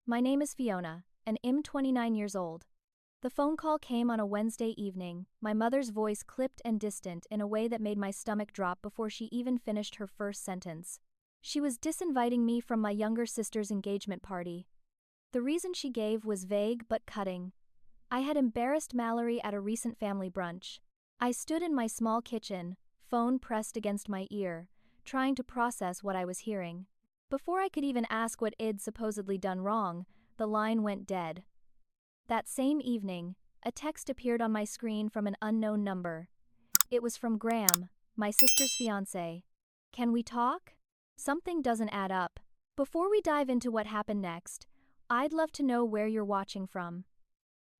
My name is Fiona, and I'm 29 years old. The phone call came on a Wednesday evening, my mother's voice clipped and distant in a way that made my stomach drop before she even finished her first sentence. She was disinviting me from my younger sister's engagement party. The reason she gave was vague but cutting. I had embarrassed Mallory at a recent family brunch. I stood in my small kitchen, phone pressed against my ear, trying to process what I was hearing. Before I could even ask what I'd supposedly done wrong, the line went dead. That same evening, a text appeared on my screen from an unknown number. It was from Graham, my sister's fiancé. Can we talk? Something doesn't add up. Before we dive into what happened next, I'd love to know where you're watching from.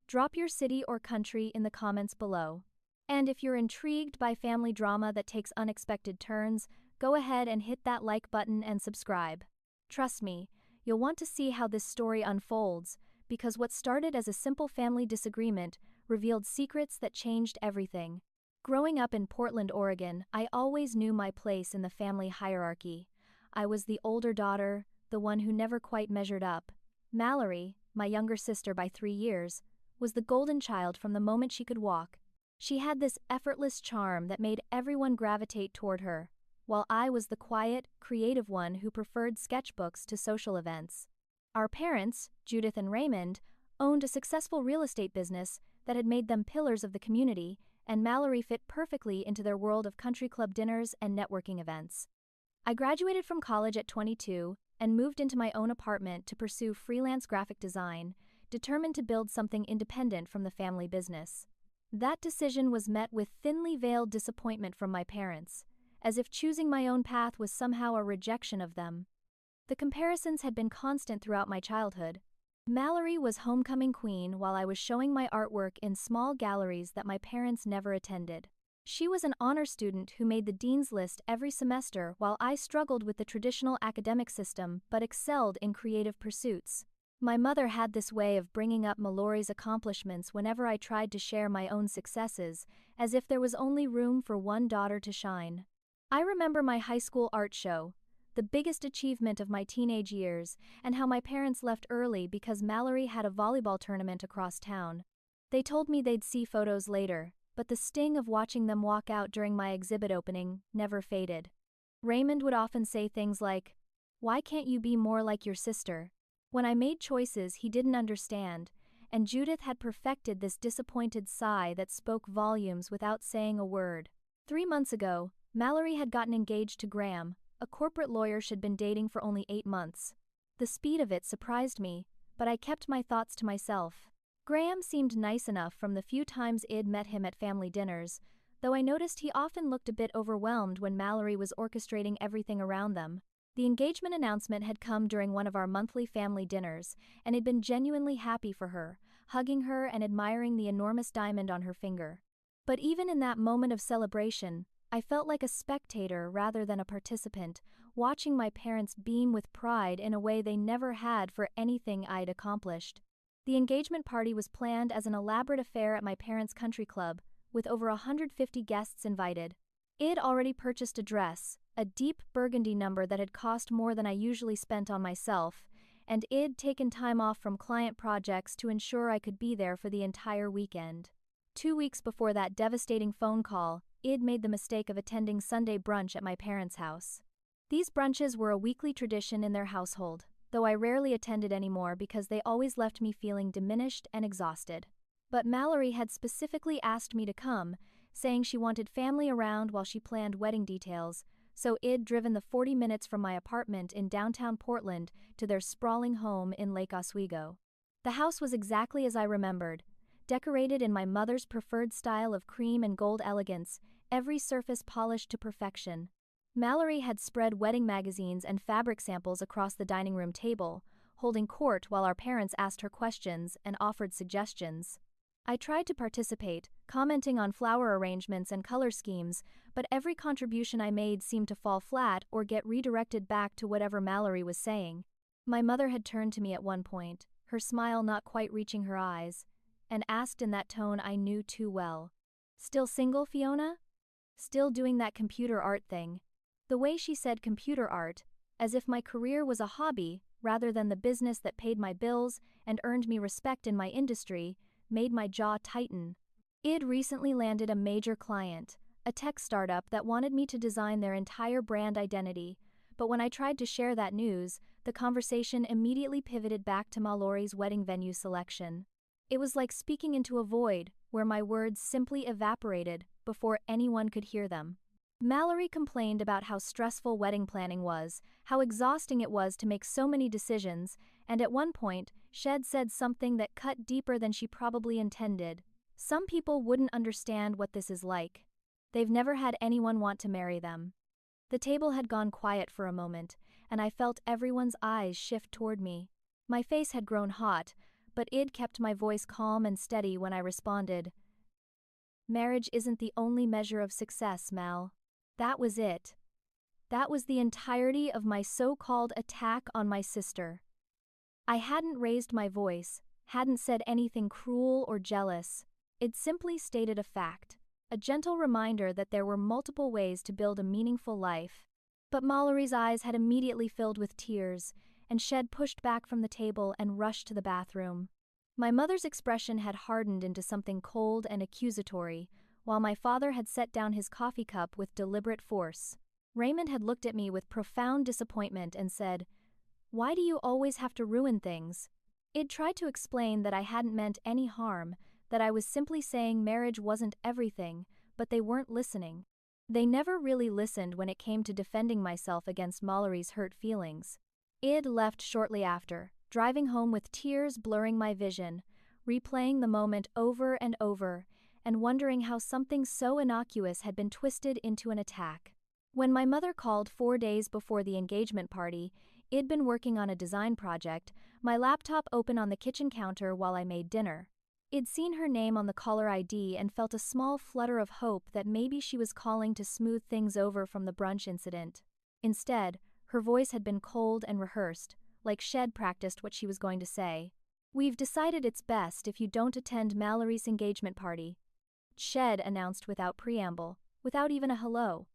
Drop your city or country in the comments below. And if you're intrigued by family drama that takes unexpected turns, go ahead and hit that like button and subscribe. Trust me, you'll want to see how this story unfolds, because what started as a simple family disagreement revealed secrets that changed everything. Growing up in Portland, Oregon, I always knew my place in the family hierarchy. I was the older daughter, the one who never quite measured up. Mallory, my younger sister by 3 years, was the golden child from the moment she could walk. She had this effortless charm that made everyone gravitate toward her, while I was the quiet, creative one who preferred sketchbooks to social events. Our parents, Judith and Raymond, owned a successful real estate business that had made them pillars of the community, and Mallory fit perfectly into their world of country club dinners and networking events. I graduated from college at 22 and moved into my own apartment to pursue freelance graphic design, determined to build something independent from the family business. That decision was met with thinly veiled disappointment from my parents, as if choosing my own path was somehow a rejection of them. The comparisons had been constant throughout my childhood. Mallory was homecoming queen while I was showing my artwork in small galleries that my parents never attended. She was an honor student who made the dean's list every semester while I struggled with the traditional academic system but excelled in creative pursuits. My mother had this way of bringing up Mallory's accomplishments whenever I tried to share my own successes, as if there was only room for one daughter to shine. I remember my high school art show, the biggest achievement of my teenage years, and how my parents left early because Mallory had a volleyball tournament across town. They told me they'd see photos later, but the sting of watching them walk out during my exhibit opening never faded. Raymond would often say things like, "Why can't you be more like your sister?" When I made choices he didn't understand, and Judith had perfected this disappointed sigh that spoke volumes without saying a word. 3 months ago, Mallory had gotten engaged to Graham, a corporate lawyer she'd been dating for only 8 months. The speed of it surprised me, but I kept my thoughts to myself. Graham seemed nice enough from the few times I'd met him at family dinners, though I noticed he often looked a bit overwhelmed when Mallory was orchestrating everything around them. The engagement announcement had come during one of our monthly family dinners, and I'd been genuinely happy for her, hugging her and admiring the enormous diamond on her finger. But even in that moment of celebration, I felt like a spectator rather than a participant, watching my parents beam with pride in a way they never had for anything I'd accomplished. The engagement party was planned as an elaborate affair at my parents' country club, with over 150 guests invited. I'd already purchased a dress, a deep burgundy number that had cost more than I usually spent on myself, and I'd taken time off from client projects to ensure I could be there for the entire weekend. 2 weeks before that devastating phone call, I'd made the mistake of attending Sunday brunch at my parents' house. These brunches were a weekly tradition in their household, though I rarely attended anymore because they always left me feeling diminished and exhausted. But Mallory had specifically asked me to come, saying she wanted family around while she planned wedding details, so I'd driven the 40 minutes from my apartment in downtown Portland to their sprawling home in Lake Oswego. The house was exactly as I remembered, decorated in my mother's preferred style of cream and gold elegance, every surface polished to perfection. Mallory had spread wedding magazines and fabric samples across the dining room table, holding court while our parents asked her questions and offered suggestions. I tried to participate, commenting on flower arrangements and color schemes, but every contribution I made seemed to fall flat or get redirected back to whatever Mallory was saying. My mother had turned to me at one point, her smile not quite reaching her eyes, and asked in that tone I knew too well, "Still single, Fiona? Still doing that computer art thing?" The way she said computer art, as if my career was a hobby, rather than the business that paid my bills and earned me respect in my industry, made my jaw tighten. Id recently landed a major client, a tech startup that wanted me to design their entire brand identity, but when I tried to share that news, the conversation immediately pivoted back to Mallory's wedding venue selection. It was like speaking into a void, where my words simply evaporated before anyone could hear them. Mallory complained about how stressful wedding planning was, how exhausting it was to make so many decisions, and at one point, Shed said something that cut deeper than she probably intended. Some people wouldn't understand what this is like. They've never had anyone want to marry them. The table had gone quiet for a moment, and I felt everyone's eyes shift toward me. My face had grown hot, but Id kept my voice calm and steady when I responded. Marriage isn't the only measure of success, Mal. That was it. That was the entirety of my so-called attack on my sister. I hadn't raised my voice, hadn't said anything cruel or jealous. It simply stated a fact, a gentle reminder that there were multiple ways to build a meaningful life. But Mallory's eyes had immediately filled with tears, and Shed pushed back from the table and rushed to the bathroom. My mother's expression had hardened into something cold and accusatory, while my father had set down his coffee cup with deliberate force. Raymond had looked at me with profound disappointment and said, "Why do you always have to ruin things?" Id tried to explain that I hadn't meant any harm, that I was simply saying marriage wasn't everything, but they weren't listening. They never really listened when it came to defending myself against Mallory's hurt feelings. Id left shortly after, driving home with tears blurring my vision, replaying the moment over and over, and wondering how something so innocuous had been twisted into an attack. When my mother called 4 days before the engagement party, I'd been working on a design project, my laptop open on the kitchen counter while I made dinner. I'd seen her name on the caller ID and felt a small flutter of hope that maybe she was calling to smooth things over from the brunch incident. Instead, her voice had been cold and rehearsed, like Shed practiced what she was going to say. "We've decided it's best if you don't attend Mallory's engagement party," Shed announced without preamble, without even a hello.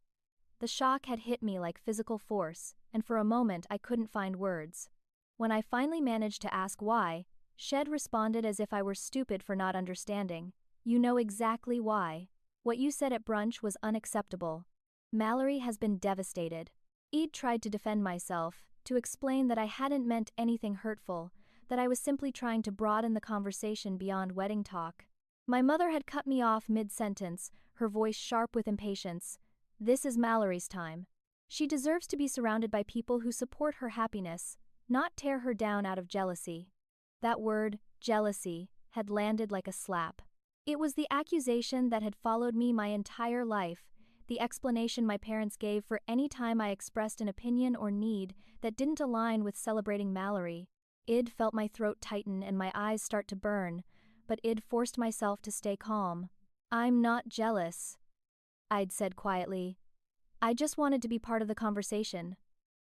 The shock had hit me like physical force, and for a moment I couldn't find words. When I finally managed to ask why, Shed responded as if I were stupid for not understanding. "You know exactly why. What you said at brunch was unacceptable. Mallory has been devastated." I'd tried to defend myself, to explain that I hadn't meant anything hurtful, that I was simply trying to broaden the conversation beyond wedding talk. My mother had cut me off mid-sentence, her voice sharp with impatience. "This is Mallory's time. She deserves to be surrounded by people who support her happiness, not tear her down out of jealousy." That word, jealousy, had landed like a slap. It was the accusation that had followed me my entire life, the explanation my parents gave for any time I expressed an opinion or need that didn't align with celebrating Mallory. I'd felt my throat tighten and my eyes start to burn, but I'd forced myself to stay calm. "I'm not jealous," I'd said quietly. "I just wanted to be part of the conversation."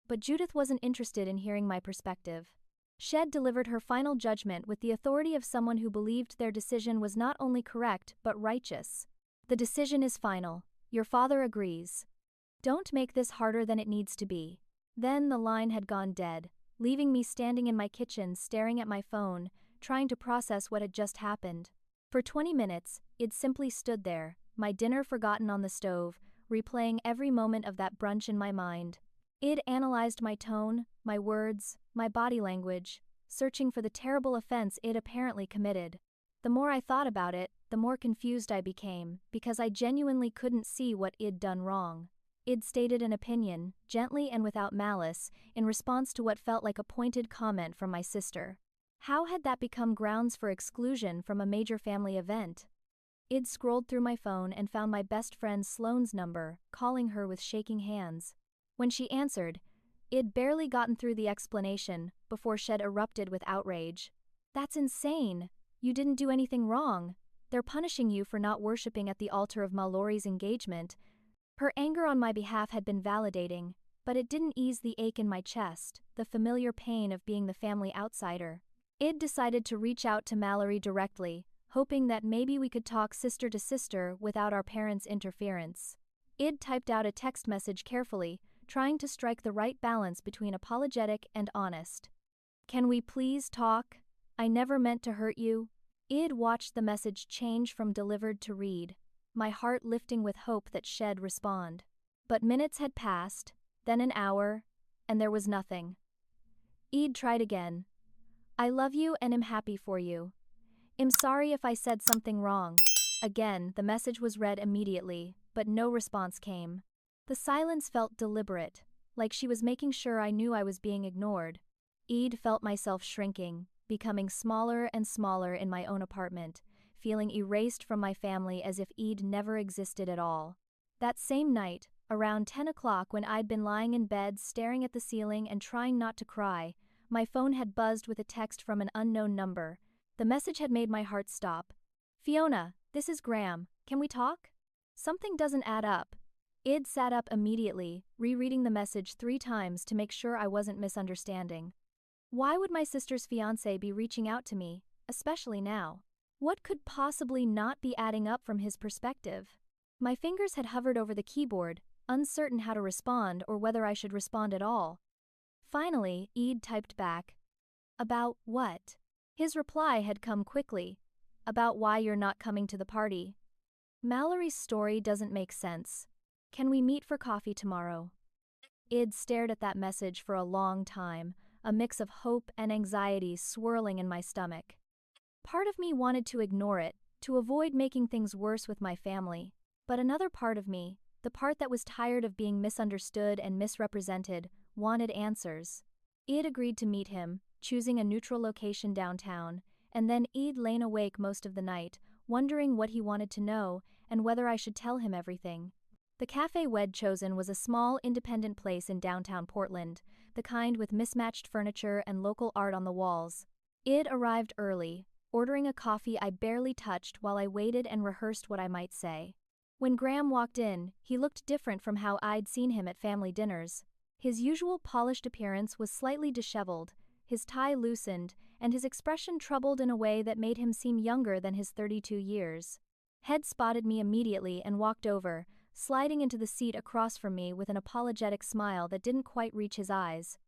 But Judith wasn't interested in hearing my perspective. Shed delivered her final judgment with the authority of someone who believed their decision was not only correct but righteous. "The decision is final. Your father agrees. Don't make this harder than it needs to be." Then the line had gone dead, leaving me standing in my kitchen staring at my phone, trying to process what had just happened. For 20 minutes, it simply stood there, my dinner forgotten on the stove, replaying every moment of that brunch in my mind. It analyzed my tone, my words, my body language, searching for the terrible offense it apparently committed. The more I thought about it, the more confused I became, because I genuinely couldn't see what I'd done wrong. I'd stated an opinion, gently and without malice, in response to what felt like a pointed comment from my sister. How had that become grounds for exclusion from a major family event? I'd scrolled through my phone and found my best friend Sloane's number, calling her with shaking hands. When she answered, I'd barely gotten through the explanation before Shed erupted with outrage. "That's insane. You didn't do anything wrong. They're punishing you for not worshipping at the altar of Mallory's engagement." Her anger on my behalf had been validating, but it didn't ease the ache in my chest, the familiar pain of being the family outsider. I'd decided to reach out to Mallory directly, hoping that maybe we could talk sister to sister without our parents' interference. I'd typed out a text message carefully, trying to strike the right balance between apologetic and honest. Can we please talk? I never meant to hurt you. Id watched the message change from delivered to read, my heart lifting with hope that she'd respond. But minutes had passed, then an hour, and there was nothing. Id tried again. I love you and am happy for you. I'm sorry if I said something wrong. Again, the message was read immediately, but no response came. The silence felt deliberate, like she was making sure I knew I was being ignored. Id felt myself shrinking, becoming smaller and smaller in my own apartment, feeling erased from my family as if Id never existed at all. That same night, around 10 o'clock when I'd been lying in bed staring at the ceiling and trying not to cry, my phone had buzzed with a text from an unknown number. The message had made my heart stop. Fiona, this is Graham. Can we talk? Something doesn't add up. Id sat up immediately, rereading the message 3 times to make sure I wasn't misunderstanding. Why would my sister's fiancé be reaching out to me, especially now? What could possibly not be adding up from his perspective? My fingers had hovered over the keyboard, uncertain how to respond or whether I should respond at all. Finally, Id typed back. About what? His reply had come quickly. About why you're not coming to the party. Mallory's story doesn't make sense. Can we meet for coffee tomorrow? Id stared at that message for a long time, a mix of hope and anxiety swirling in my stomach. Part of me wanted to ignore it, to avoid making things worse with my family, but another part of me, the part that was tired of being misunderstood and misrepresented, wanted answers. Id agreed to meet him, choosing a neutral location downtown, and then Id lain awake most of the night, wondering what he wanted to know and whether I should tell him everything. The cafe we'd chosen was a small, independent place in downtown Portland, the kind with mismatched furniture and local art on the walls. Id arrived early, ordering a coffee I barely touched while I waited and rehearsed what I might say. When Graham walked in, he looked different from how I'd seen him at family dinners. His usual polished appearance was slightly disheveled, his tie loosened, and his expression troubled in a way that made him seem younger than his 32 years. Head spotted me immediately and walked over, sliding into the seat across from me with an apologetic smile that didn't quite reach his eyes.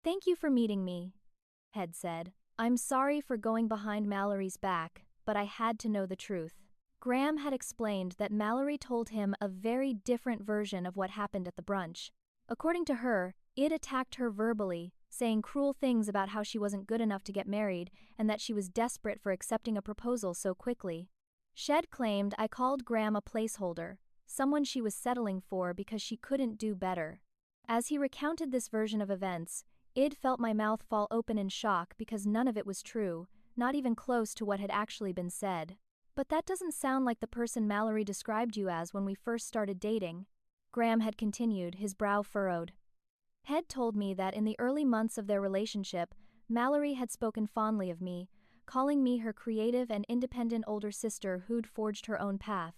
Thank you for meeting me, Head said. I'm sorry for going behind Mallory's back, but I had to know the truth. Graham had explained that Mallory told him a very different version of what happened at the brunch. According to her, Id attacked her verbally, saying cruel things about how she wasn't good enough to get married and that she was desperate for accepting a proposal so quickly. Shed claimed I called Graham a placeholder, someone she was settling for because she couldn't do better. As he recounted this version of events, Id felt my mouth fall open in shock because none of it was true, not even close to what had actually been said. But that doesn't sound like the person Mallory described you as when we first started dating. Graham had continued, his brow furrowed. Head told me that in the early months of their relationship, Mallory had spoken fondly of me, calling me her creative and independent older sister who'd forged her own path.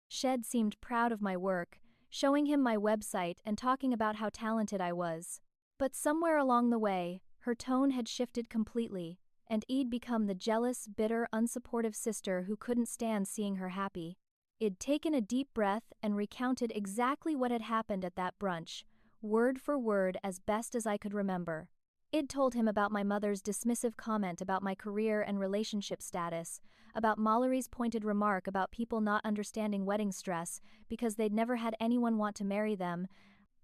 Shed seemed proud of my work, showing him my website and talking about how talented I was. But somewhere along the way, her tone had shifted completely, and I'd become the jealous, bitter, unsupportive sister who couldn't stand seeing her happy. I'd taken a deep breath and recounted exactly what had happened at that brunch, word for word as best as I could remember. I'd told him about my mother's dismissive comment about my career and relationship status, about Mallory's pointed remark about people not understanding wedding stress because they'd never had anyone want to marry them,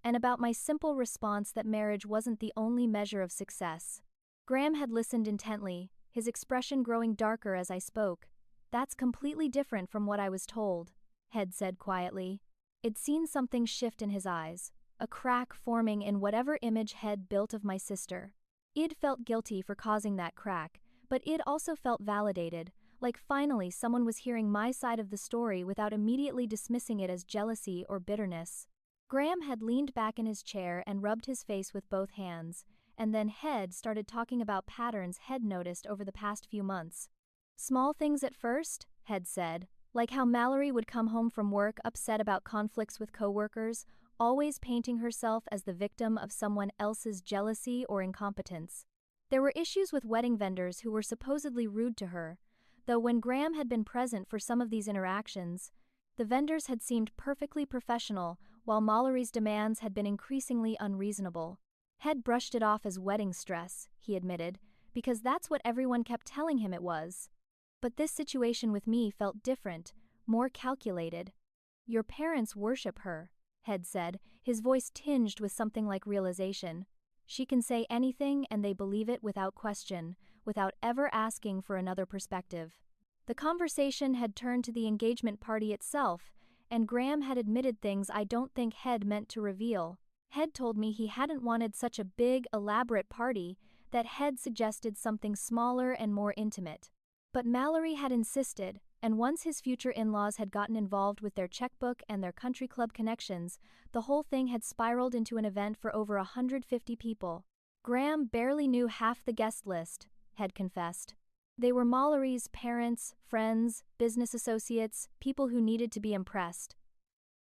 and about my simple response that marriage wasn't the only measure of success. Graham had listened intently, his expression growing darker as I spoke. That's completely different from what I was told, Head said quietly. I'd seen something shift in his eyes, a crack forming in whatever image Head built of my sister. I'd felt guilty for causing that crack, but I'd also felt validated, like finally someone was hearing my side of the story without immediately dismissing it as jealousy or bitterness. Graham had leaned back in his chair and rubbed his face with both hands, and then Head started talking about patterns Head noticed over the past few months. Small things at first, Head said, like how Mallory would come home from work upset about conflicts with coworkers, always painting herself as the victim of someone else's jealousy or incompetence. There were issues with wedding vendors who were supposedly rude to her, though when Graham had been present for some of these interactions, the vendors had seemed perfectly professional while Mallory's demands had been increasingly unreasonable. Head brushed it off as wedding stress, he admitted, because that's what everyone kept telling him it was. But this situation with me felt different, more calculated. Your parents worship her, Head said, his voice tinged with something like realization. She can say anything and they believe it without question, without ever asking for another perspective. The conversation had turned to the engagement party itself, and Graham had admitted things I don't think Head meant to reveal. Head told me he hadn't wanted such a big, elaborate party, that Head suggested something smaller and more intimate. But Mallory had insisted, and once his future in-laws had gotten involved with their checkbook and their country club connections, the whole thing had spiraled into an event for over 150 people. Graham barely knew half the guest list, Head confessed. They were Mallory's parents, friends, business associates, people who needed to be impressed.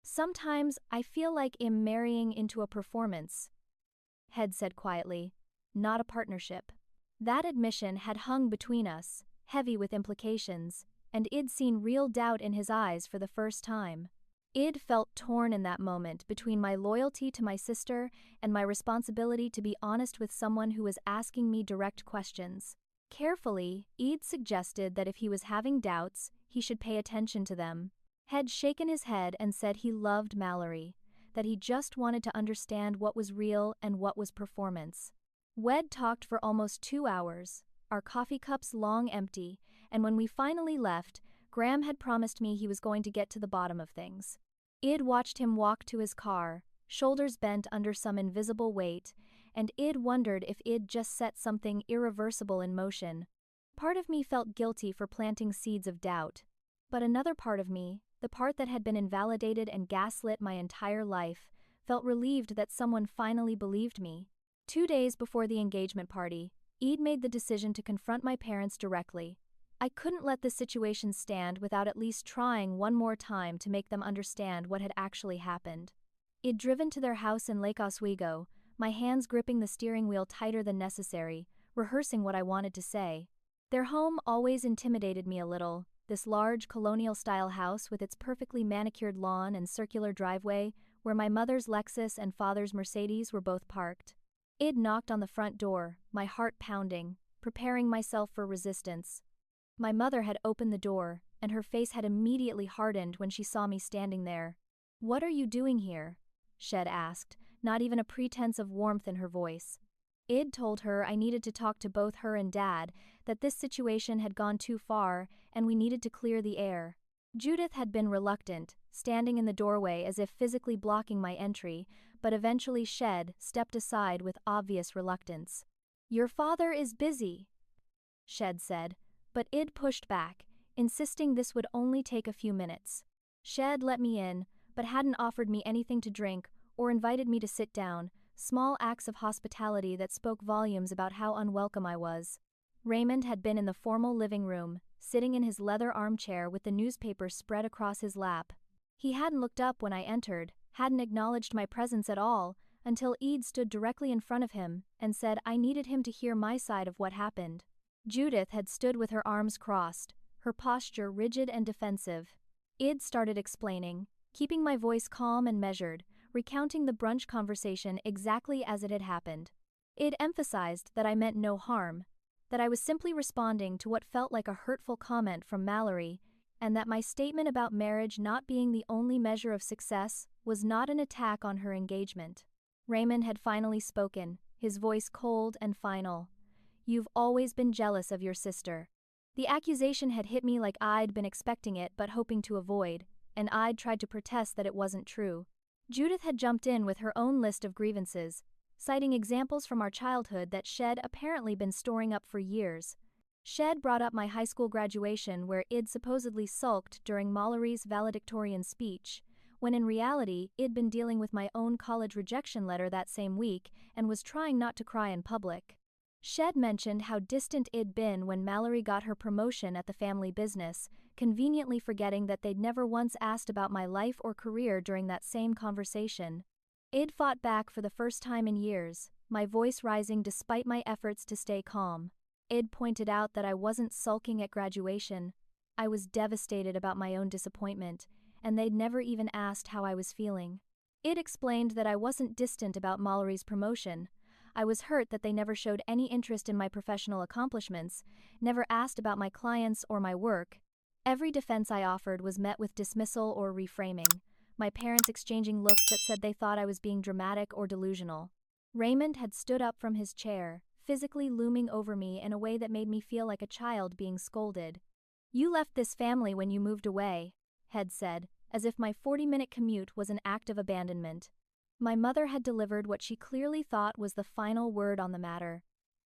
Sometimes I feel like I'm marrying into a performance, Head said quietly, not a partnership. That admission had hung between us, heavy with implications, and I'd seen real doubt in his eyes for the first time. I'd felt torn in that moment between my loyalty to my sister and my responsibility to be honest with someone who was asking me direct questions. Carefully, I'd suggested that if he was having doubts, he should pay attention to them. Had shaken his head and said he loved Mallory, that he just wanted to understand what was real and what was performance. We'd talked for almost 2 hours, our coffee cups long empty, and when we finally left, Graham had promised me he was going to get to the bottom of things. I'd watched him walk to his car, shoulders bent under some invisible weight, and I'd wondered if I'd just set something irreversible in motion. Part of me felt guilty for planting seeds of doubt. But another part of me, the part that had been invalidated and gaslit my entire life, felt relieved that someone finally believed me. 2 days before the engagement party, I'd made the decision to confront my parents directly. I couldn't let this situation stand without at least trying one more time to make them understand what had actually happened. I'd driven to their house in Lake Oswego, my hands gripping the steering wheel tighter than necessary, rehearsing what I wanted to say. Their home always intimidated me a little, this large colonial-style house with its perfectly manicured lawn and circular driveway, where my mother's Lexus and father's Mercedes were both parked. I'd knocked on the front door, my heart pounding, preparing myself for resistance. My mother had opened the door, and her face had immediately hardened when she saw me standing there. "What are you doing here?" Shed asked, not even a pretense of warmth in her voice. I'd told her I needed to talk to both her and Dad, that this situation had gone too far, and we needed to clear the air. Judith had been reluctant, standing in the doorway as if physically blocking my entry, but eventually Shed stepped aside with obvious reluctance. "Your father is busy," Shed said, but I'd pushed back, insisting this would only take a few minutes. Shed let me in, but hadn't offered me anything to drink or invited me to sit down, small acts of hospitality that spoke volumes about how unwelcome I was. Raymond had been in the formal living room, sitting in his leather armchair with the newspaper spread across his lap. He hadn't looked up when I entered, hadn't acknowledged my presence at all, until I'd stood directly in front of him and said I needed him to hear my side of what happened. Judith had stood with her arms crossed, her posture rigid and defensive. I'd started explaining, keeping my voice calm and measured, recounting the brunch conversation exactly as it had happened. I'd emphasized that I meant no harm, that I was simply responding to what felt like a hurtful comment from Mallory, and that my statement about marriage not being the only measure of success was not an attack on her engagement. Raymond had finally spoken, his voice cold and final. "You've always been jealous of your sister." The accusation had hit me like I'd been expecting it but hoping to avoid, and I'd tried to protest that it wasn't true. Judith had jumped in with her own list of grievances, citing examples from our childhood that Shed apparently been storing up for years. Shed brought up my high school graduation where I'd supposedly sulked during Mallory's valedictorian speech, when in reality I'd been dealing with my own college rejection letter that same week and was trying not to cry in public. Shed mentioned how distant I'd been when Mallory got her promotion at the family business, conveniently forgetting that they'd never once asked about my life or career during that same conversation. I'd fought back for the first time in years, my voice rising despite my efforts to stay calm. I'd pointed out that I wasn't sulking at graduation. I was devastated about my own disappointment, and they'd never even asked how I was feeling. I'd explained that I wasn't distant about Mallory's promotion. I was hurt that they never showed any interest in my professional accomplishments, never asked about my clients or my work. Every defense I offered was met with dismissal or reframing, my parents exchanging looks that said they thought I was being dramatic or delusional. Raymond had stood up from his chair, physically looming over me in a way that made me feel like a child being scolded. "You left this family when you moved away," Head said, as if my 40-minute commute was an act of abandonment. My mother had delivered what she clearly thought was the final word on the matter.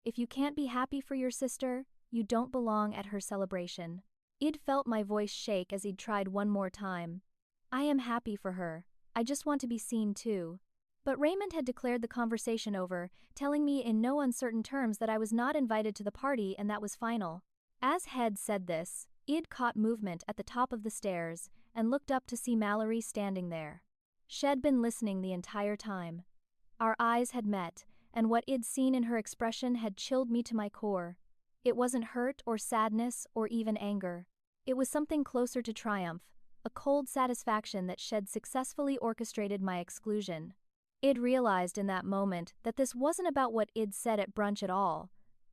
"If you can't be happy for your sister, you don't belong at her celebration." Id felt my voice shake as he'd tried one more time. "I am happy for her. I just want to be seen too." But Raymond had declared the conversation over, telling me in no uncertain terms that I was not invited to the party and that was final. As Head said this, Id caught movement at the top of the stairs and looked up to see Mallory standing there. She'd been listening the entire time. Our eyes had met, and what I'd seen in her expression had chilled me to my core. It wasn't hurt or sadness or even anger. It was something closer to triumph, a cold satisfaction that Shed successfully orchestrated my exclusion. I'd realized in that moment that this wasn't about what I'd said at brunch at all.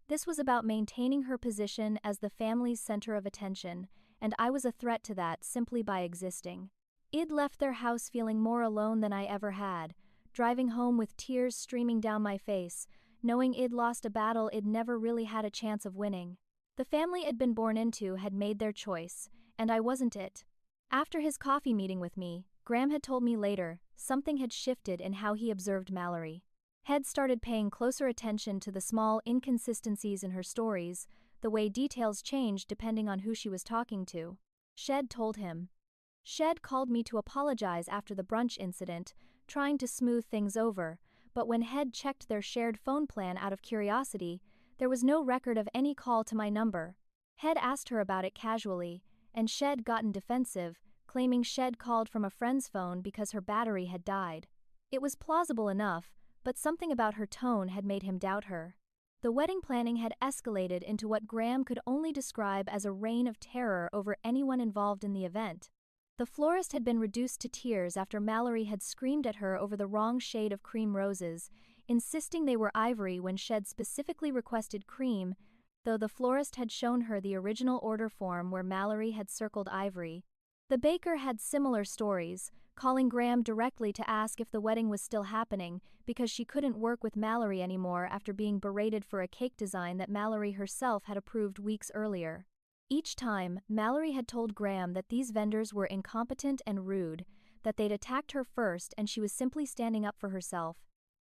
This was about maintaining her position as the family's center of attention, and I was a threat to that simply by existing. I'd left their house feeling more alone than I ever had, driving home with tears streaming down my face, knowing I'd lost a battle I'd never really had a chance of winning. The family I'd been born into had made their choice, and I wasn't it. After his coffee meeting with me, Graham had told me later, something had shifted in how he observed Mallory. Head started paying closer attention to the small inconsistencies in her stories, the way details changed depending on who she was talking to. Shed told him. Shed called me to apologize after the brunch incident, trying to smooth things over, but when Head checked their shared phone plan out of curiosity, there was no record of any call to my number. Head asked her about it casually, and Shed gotten defensive, claiming Shed called from a friend's phone because her battery had died. It was plausible enough, but something about her tone had made him doubt her. The wedding planning had escalated into what Graham could only describe as a reign of terror over anyone involved in the event. The florist had been reduced to tears after Mallory had screamed at her over the wrong shade of cream roses, insisting they were ivory when Shed specifically requested cream, though the florist had shown her the original order form where Mallory had circled ivory. The baker had similar stories, calling Graham directly to ask if the wedding was still happening because she couldn't work with Mallory anymore after being berated for a cake design that Mallory herself had approved weeks earlier. Each time, Mallory had told Graham that these vendors were incompetent and rude, that they'd attacked her first and she was simply standing up for herself.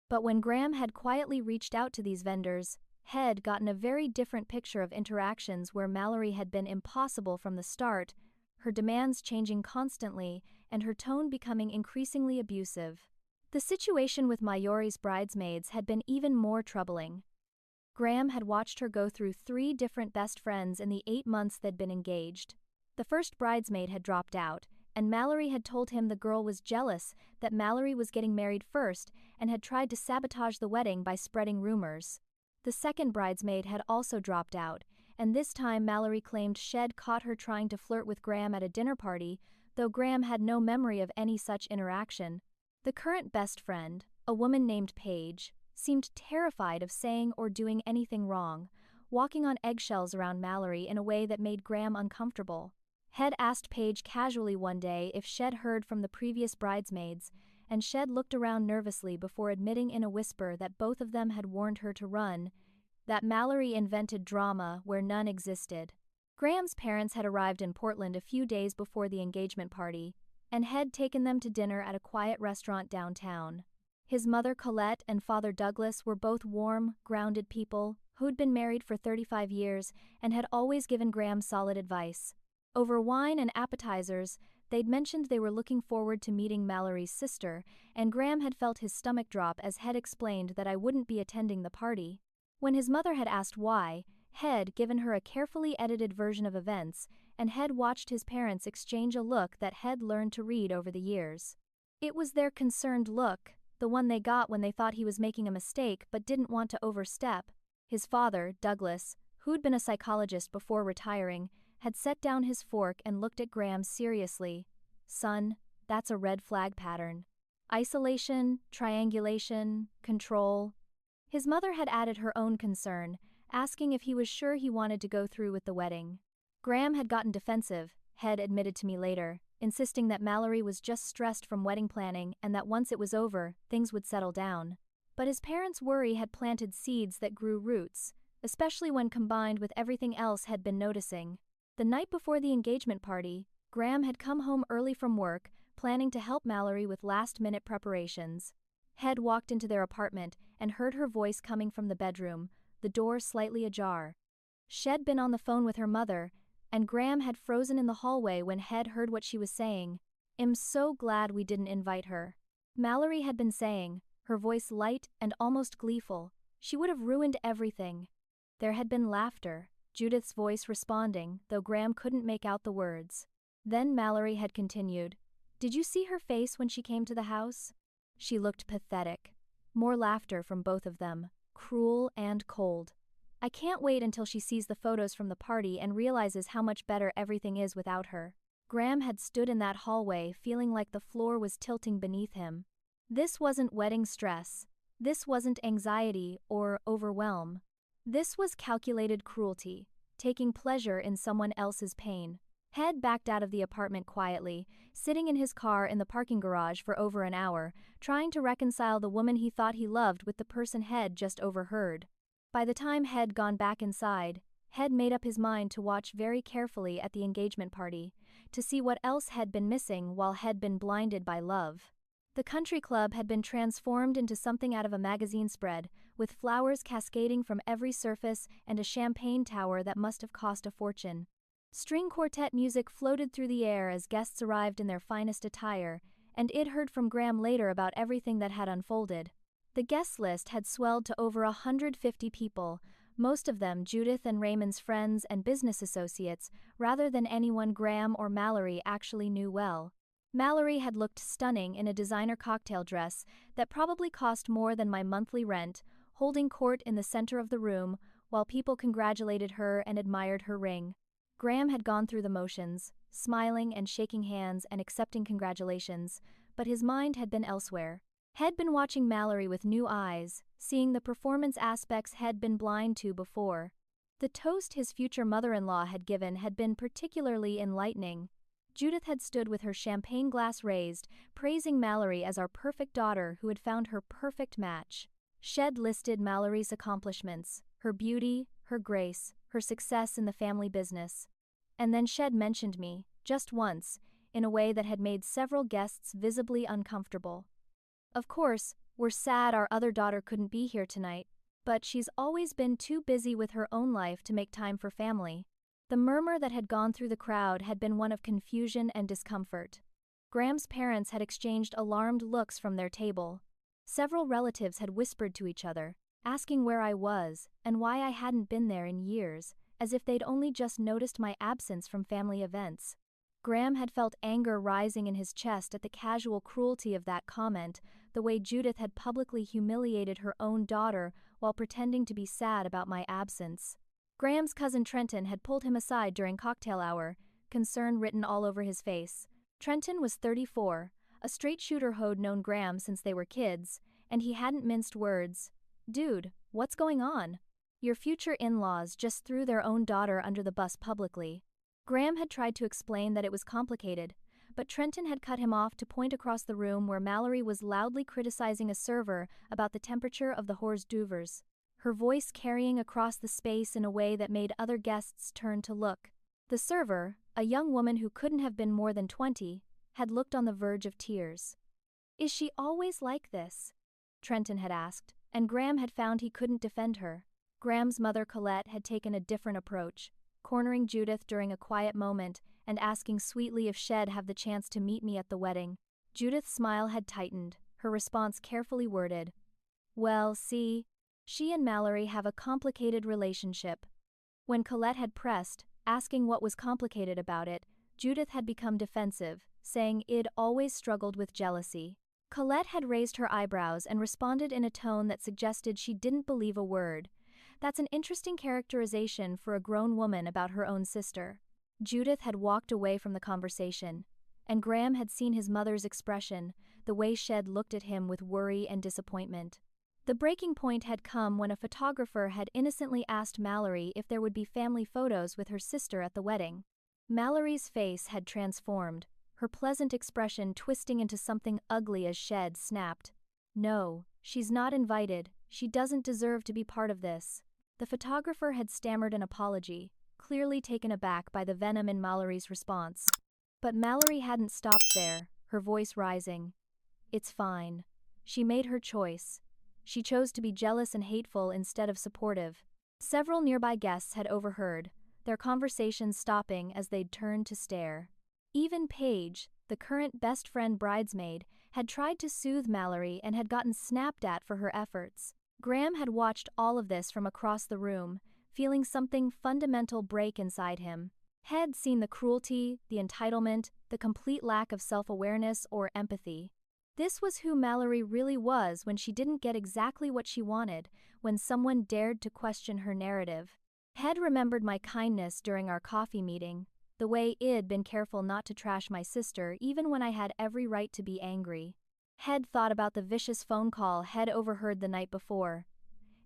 But when Graham had quietly reached out to these vendors, Head gotten a very different picture of interactions where Mallory had been impossible from the start, her demands changing constantly and her tone becoming increasingly abusive. The situation with Mayori's bridesmaids had been even more troubling. Graham had watched her go through 3 different best friends in the 8 months they'd been engaged. The first bridesmaid had dropped out, and Mallory had told him the girl was jealous that Mallory was getting married first and had tried to sabotage the wedding by spreading rumors. The second bridesmaid had also dropped out, and this time Mallory claimed Shed caught her trying to flirt with Graham at a dinner party, though Graham had no memory of any such interaction. The current best friend, a woman named Paige, seemed terrified of saying or doing anything wrong, walking on eggshells around Mallory in a way that made Graham uncomfortable. Head asked Paige casually one day if Shed heard from the previous bridesmaids, and Shed looked around nervously before admitting in a whisper that both of them had warned her to run, that Mallory invented drama where none existed. Graham's parents had arrived in Portland a few days before the engagement party, and had taken them to dinner at a quiet restaurant downtown. His mother Colette and father Douglas were both warm, grounded people who'd been married for 35 years and had always given Graham solid advice. Over wine and appetizers, they'd mentioned they were looking forward to meeting Mallory's sister, and Graham had felt his stomach drop as Head explained that I wouldn't be attending the party. When his mother had asked why, Head given her a carefully edited version of events, and Head watched his parents exchange a look that Head learned to read over the years. It was their concerned look, the one they got when they thought he was making a mistake but didn't want to overstep. His father, Douglas, who'd been a psychologist before retiring, had set down his fork and looked at Graham seriously. "Son, that's a red flag pattern. Isolation, triangulation, control. His mother had added her own concern, asking if he was sure he wanted to go through with the wedding. Graham had gotten defensive, Head admitted to me later, insisting that Mallory was just stressed from wedding planning and that once it was over, things would settle down. But his parents' worry had planted seeds that grew roots, especially when combined with everything else Head been noticing. The night before the engagement party, Graham had come home early from work, planning to help Mallory with last-minute preparations. Head walked into their apartment and heard her voice coming from the bedroom, the door slightly ajar. She'd been on the phone with her mother, and Graham had frozen in the hallway when Head heard what she was saying. "I'm so glad we didn't invite her," Mallory had been saying, her voice light and almost gleeful. She would have ruined everything. There had been laughter, Judith's voice responding, though Graham couldn't make out the words. Then Mallory had continued, "Did you see her face when she came to the house? She looked pathetic." More laughter from both of them, cruel and cold. "I can't wait until she sees the photos from the party and realizes how much better everything is without her." Graham had stood in that hallway feeling like the floor was tilting beneath him. This wasn't wedding stress. This wasn't anxiety or overwhelm. This was calculated cruelty, taking pleasure in someone else's pain. Head backed out of the apartment quietly, sitting in his car in the parking garage for over an hour, trying to reconcile the woman he thought he loved with the person Head just overheard. By the time Head gone back inside, Head made up his mind to watch very carefully at the engagement party, to see what else had been missing while Head been blinded by love. The country club had been transformed into something out of a magazine spread, with flowers cascading from every surface and a champagne tower that must have cost a fortune. String quartet music floated through the air as guests arrived in their finest attire, and Id heard from Graham later about everything that had unfolded. The guest list had swelled to over 150 people, most of them Judith and Raymond's friends and business associates, rather than anyone Graham or Mallory actually knew well. Mallory had looked stunning in a designer cocktail dress that probably cost more than my monthly rent, holding court in the center of the room, while people congratulated her and admired her ring. Graham had gone through the motions, smiling and shaking hands and accepting congratulations, but his mind had been elsewhere. He'd been watching Mallory with new eyes, seeing the performance aspects He'd been blind to before. The toast his future mother-in-law had given had been particularly enlightening. Judith had stood with her champagne glass raised, praising Mallory as our perfect daughter who had found her perfect match. She'd listed Mallory's accomplishments, her beauty, her grace, her success in the family business. And then She'd mentioned me, just once, in a way that had made several guests visibly uncomfortable. "Of course, we're sad our other daughter couldn't be here tonight, but she's always been too busy with her own life to make time for family." The murmur that had gone through the crowd had been one of confusion and discomfort. Graham's parents had exchanged alarmed looks from their table. Several relatives had whispered to each other, asking where I was and why I hadn't been there in years, as if they'd only just noticed my absence from family events. Graham had felt anger rising in his chest at the casual cruelty of that comment, the way Judith had publicly humiliated her own daughter while pretending to be sad about my absence. Graham's cousin Trenton had pulled him aside during cocktail hour, concern written all over his face. Trenton was 34, a straight shooter who'd known Graham since they were kids, and he hadn't minced words. "Dude, what's going on? Your future in-laws just threw their own daughter under the bus publicly." Graham had tried to explain that it was complicated, but Trenton had cut him off to point across the room where Mallory was loudly criticizing a server about the temperature of the hors d'oeuvres, her voice carrying across the space in a way that made other guests turn to look. The server, a young woman who couldn't have been more than 20, had looked on the verge of tears. "Is she always like this?" Trenton had asked, and Graham had found he couldn't defend her. Graham's mother Colette had taken a different approach, cornering Judith during a quiet moment and asking sweetly if she'd have the chance to meet me at the wedding. Judith's smile had tightened, her response carefully worded. "Well, see, she and Mallory have a complicated relationship." When Colette had pressed, asking what was complicated about it, Judith had become defensive, saying Id always struggled with jealousy. Colette had raised her eyebrows and responded in a tone that suggested she didn't believe a word. That's an interesting characterization for a grown woman about her own sister. Judith had walked away from the conversation, and Graham had seen his mother's expression, the way she'd looked at him with worry and disappointment. The breaking point had come when a photographer had innocently asked Mallory if there would be family photos with her sister at the wedding. Mallory's face had transformed, her pleasant expression twisting into something ugly as Shed snapped. "No, she's not invited, she doesn't deserve to be part of this." The photographer had stammered an apology, clearly taken aback by the venom in Mallory's response. But Mallory hadn't stopped there, her voice rising. "It's fine. She made her choice. She chose to be jealous and hateful instead of supportive." Several nearby guests had overheard, their conversations stopping as they'd turned to stare. Even Paige, the current best friend bridesmaid, had tried to soothe Mallory and had gotten snapped at for her efforts. Graham had watched all of this from across the room, feeling something fundamental break inside him. Had seen the cruelty, the entitlement, the complete lack of self-awareness or empathy. This was who Mallory really was when she didn't get exactly what she wanted, when someone dared to question her narrative. Had remembered my kindness during our coffee meeting, the way I'd been careful not to trash my sister even when I had every right to be angry. Had thought about the vicious phone call Had overheard the night before.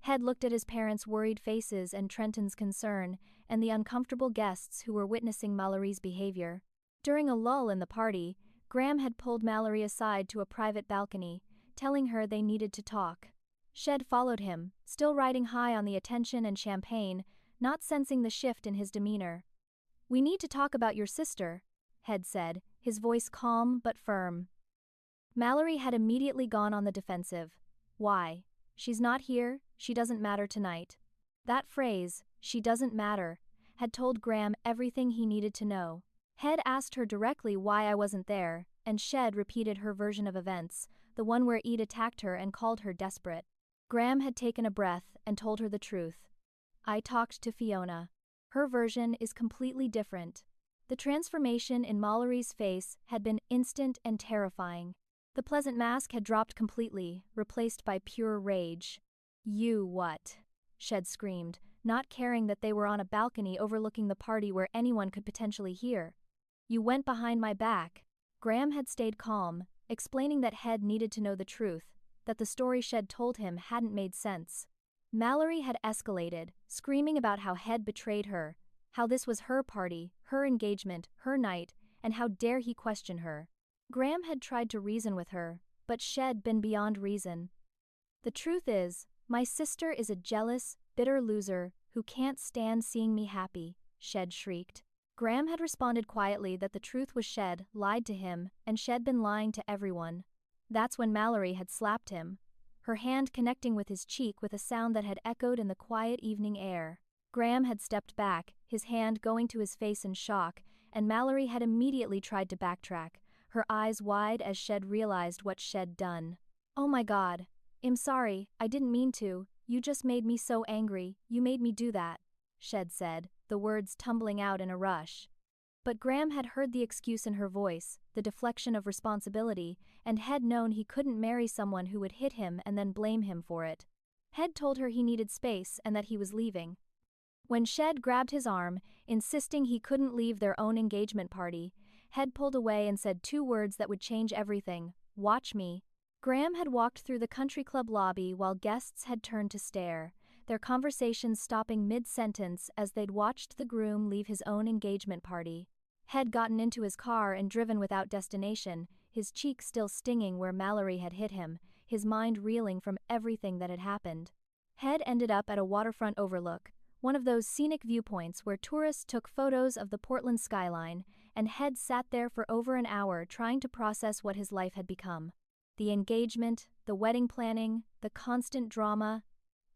Had looked at his parents' worried faces and Trenton's concern, and the uncomfortable guests who were witnessing Mallory's behavior. During a lull in the party, Graham had pulled Mallory aside to a private balcony, telling her they needed to talk. Shed followed him, still riding high on the attention and champagne, not sensing the shift in his demeanor. "We need to talk about your sister," Had said, his voice calm but firm. Mallory had immediately gone on the defensive. "Why? She's not here, she doesn't matter tonight." That phrase, "she doesn't matter," had told Graham everything he needed to know. Had asked her directly why I wasn't there, and Shed repeated her version of events, the one where Ed attacked her and called her desperate. Graham had taken a breath and told her the truth. "I talked to Fiona. Her version is completely different." The transformation in Mallory's face had been instant and terrifying. The pleasant mask had dropped completely, replaced by pure rage. "You what?" Shed screamed, not caring that they were on a balcony overlooking the party where anyone could potentially hear. "You went behind my back." Graham had stayed calm, explaining that Head needed to know the truth, that the story Shed told him hadn't made sense. Mallory had escalated, screaming about how Head betrayed her, how this was her party, her engagement, her night, and how dare he question her. Graham had tried to reason with her, but Shed been beyond reason. "The truth is, my sister is a jealous, bitter loser who can't stand seeing me happy," Shed shrieked. Graham had responded quietly that the truth was Shed lied to him, and Shed been lying to everyone. That's when Mallory had slapped him, her hand connecting with his cheek with a sound that had echoed in the quiet evening air. Graham had stepped back, his hand going to his face in shock, and Mallory had immediately tried to backtrack, her eyes wide as Shed realized what Shed done. "Oh my God. I'm sorry, I didn't mean to, you just made me so angry, you made me do that," Shed said, the words tumbling out in a rush. But Graham had heard the excuse in her voice, the deflection of responsibility, and had known he couldn't marry someone who would hit him and then blame him for it. Had told her he needed space and that he was leaving. When Shed grabbed his arm, insisting he couldn't leave their own engagement party, Head pulled away and said two words that would change everything: "Watch me." Graham had walked through the country club lobby while guests had turned to stare, their conversations stopping mid-sentence as they'd watched the groom leave his own engagement party. Had gotten into his car and driven without destination, his cheek still stinging where Mallory had hit him, his mind reeling from everything that had happened. Head ended up at a waterfront overlook, one of those scenic viewpoints where tourists took photos of the Portland skyline, and Head sat there for over an hour trying to process what his life had become. The engagement, the wedding planning, the constant drama.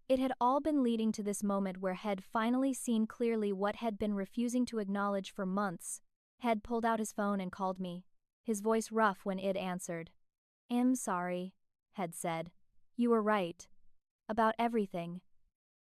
It had all been leading to this moment where Head finally seen clearly what had been refusing to acknowledge for months. Head pulled out his phone and called me, his voice rough when Id answered. "I'm sorry," Head said. "You were right. About everything."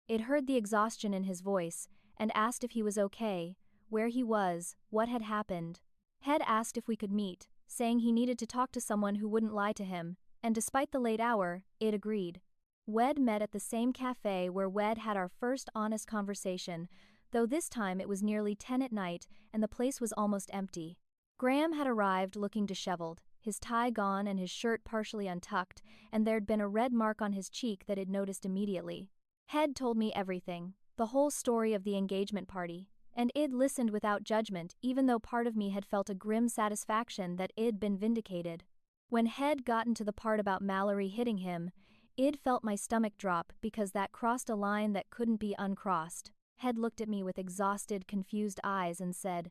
It heard the exhaustion in his voice, and asked if he was okay, where he was, what had happened. Head asked if we could meet, saying he needed to talk to someone who wouldn't lie to him, and despite the late hour, Id agreed. Wed met at the same cafe where Wed had our first honest conversation, though this time it was nearly 10 at night and the place was almost empty. Graham had arrived looking disheveled, his tie gone and his shirt partially untucked, and there'd been a red mark on his cheek that I'd noticed immediately. Head told me everything, the whole story of the engagement party, and I'd listened without judgment, even though part of me had felt a grim satisfaction that I'd been vindicated. When Head gotten to the part about Mallory hitting him, I'd felt my stomach drop because that crossed a line that couldn't be uncrossed. Head looked at me with exhausted, confused eyes and said,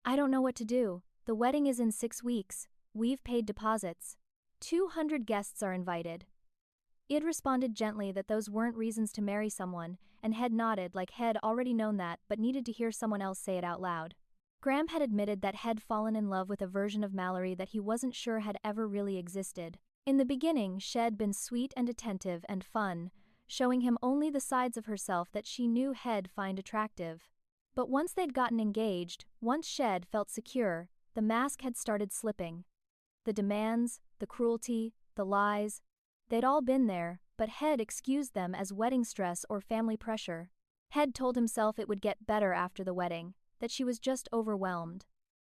"I don't know what to do. The wedding is in 6 weeks. We've paid deposits. 200 guests are invited." I'd responded gently that those weren't reasons to marry someone, and Head nodded like Head already known that but needed to hear someone else say it out loud. Graham had admitted that Head fallen in love with a version of Mallory that he wasn't sure had ever really existed. In the beginning, she'd been sweet and attentive and fun, showing him only the sides of herself that she knew He'd find attractive. But once they'd gotten engaged, once Shed felt secure, the mask had started slipping. The demands, the cruelty, the lies, they'd all been there, but Head excused them as wedding stress or family pressure. Head told himself it would get better after the wedding, that she was just overwhelmed.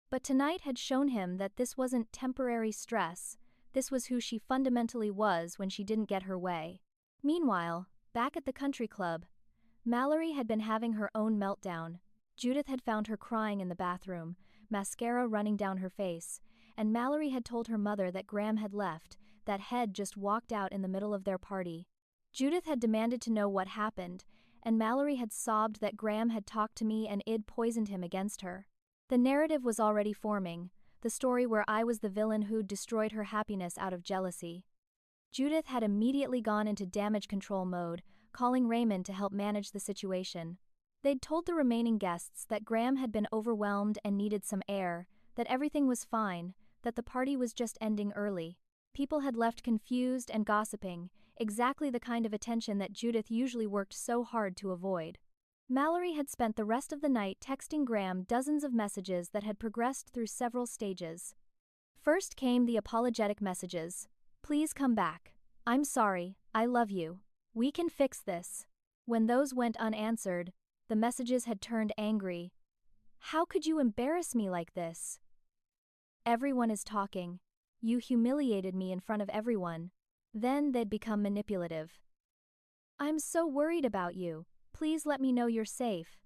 But tonight had shown him that this wasn't temporary stress, this was who she fundamentally was when she didn't get her way. Meanwhile, back at the country club, Mallory had been having her own meltdown. Judith had found her crying in the bathroom, mascara running down her face, and Mallory had told her mother that Graham had left, that Head just walked out in the middle of their party. Judith had demanded to know what happened, and Mallory had sobbed that Graham had talked to me and I'd poisoned him against her. The narrative was already forming, the story where I was the villain who'd destroyed her happiness out of jealousy. Judith had immediately gone into damage control mode, calling Raymond to help manage the situation. They'd told the remaining guests that Graham had been overwhelmed and needed some air, that everything was fine, that the party was just ending early. People had left confused and gossiping, exactly the kind of attention that Judith usually worked so hard to avoid. Mallory had spent the rest of the night texting Graham dozens of messages that had progressed through several stages. First came the apologetic messages. "Please come back. I'm sorry, I love you. We can fix this." When those went unanswered, the messages had turned angry. "How could you embarrass me like this? Everyone is talking. You humiliated me in front of everyone." Then they'd become manipulative. "I'm so worried about you. Please let me know you're safe.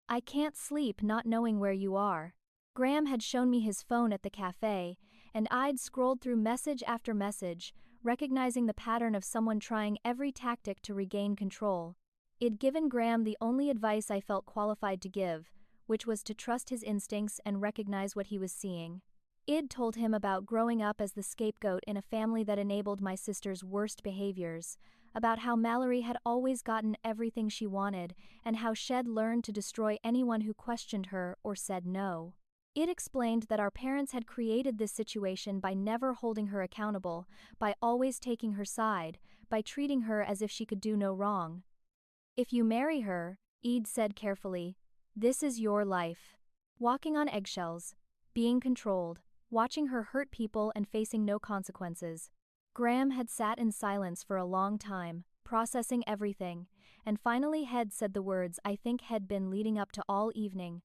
I can't sleep not knowing where you are." Graham had shown me his phone at the cafe, and I'd scrolled through message after message, recognizing the pattern of someone trying every tactic to regain control. I'd given Graham the only advice I felt qualified to give, which was to trust his instincts and recognize what he was seeing. I'd told him about growing up as the scapegoat in a family that enabled my sister's worst behaviors, about how Mallory had always gotten everything she wanted, and how Shed learned to destroy anyone who questioned her or said no. It explained that our parents had created this situation by never holding her accountable, by always taking her side, by treating her as if she could do no wrong. "If you marry her," I'd said carefully, "this is your life." Walking on eggshells, being controlled, watching her hurt people and facing no consequences. Graham had sat in silence for a long time, processing everything, and finally Head said the words I think had been leading up to all evening.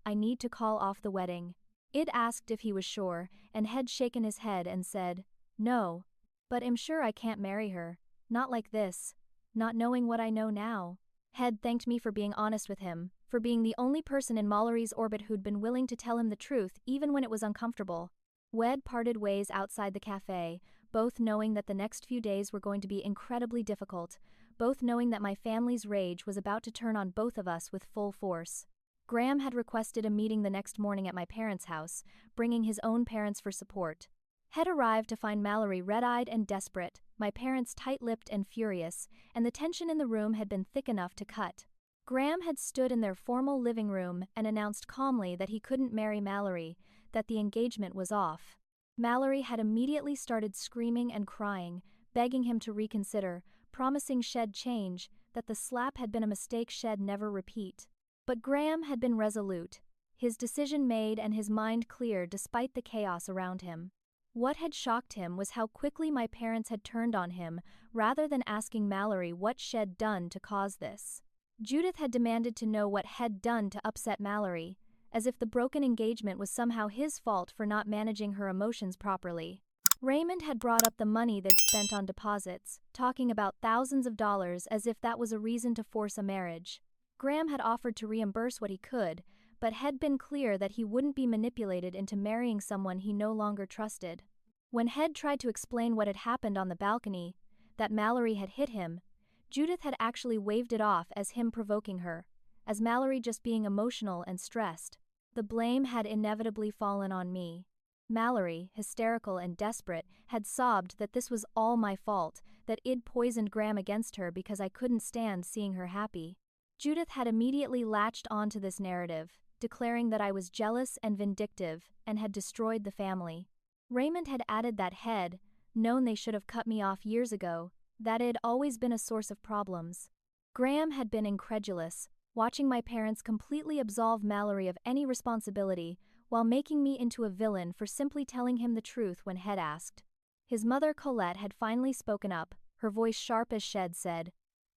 "I need to call off the wedding." I'd asked if he was sure, and Head shaken his head and said, "No, but I'm sure I can't marry her, not like this, not knowing what I know now." Head thanked me for being honest with him, for being the only person in Mallory's orbit who'd been willing to tell him the truth even when it was uncomfortable. We'd parted ways outside the cafe, both knowing that the next few days were going to be incredibly difficult, both knowing that my family's rage was about to turn on both of us with full force. Graham had requested a meeting the next morning at my parents' house, bringing his own parents for support. Head arrived to find Mallory red-eyed and desperate, my parents tight-lipped and furious, and the tension in the room had been thick enough to cut. Graham had stood in their formal living room and announced calmly that he couldn't marry Mallory, that the engagement was off. Mallory had immediately started screaming and crying, begging him to reconsider, promising Shed change, that the slap had been a mistake Shed never repeat. But Graham had been resolute, his decision made and his mind clear despite the chaos around him. What had shocked him was how quickly my parents had turned on him, rather than asking Mallory what Shed done to cause this. Judith had demanded to know what had done to upset Mallory, as if the broken engagement was somehow his fault for not managing her emotions properly. Raymond had brought up the money they'd spent on deposits, talking about thousands of dollars as if that was a reason to force a marriage. Graham had offered to reimburse what he could, but had been clear that he wouldn't be manipulated into marrying someone he no longer trusted. When Head tried to explain what had happened on the balcony, that Mallory had hit him, Judith had actually waved it off as him provoking her, as Mallory just being emotional and stressed. The blame had inevitably fallen on me. Mallory, hysterical and desperate, had sobbed that this was all my fault, that I'd poisoned Graham against her because I couldn't stand seeing her happy. Judith had immediately latched onto this narrative, declaring that I was jealous and vindictive and had destroyed the family. Raymond had added that Head, known they should have cut me off years ago, that it had always been a source of problems. Graham had been incredulous, watching my parents completely absolve Mallory of any responsibility while making me into a villain for simply telling him the truth when Head asked. His mother Colette had finally spoken up, her voice sharp as Shed said,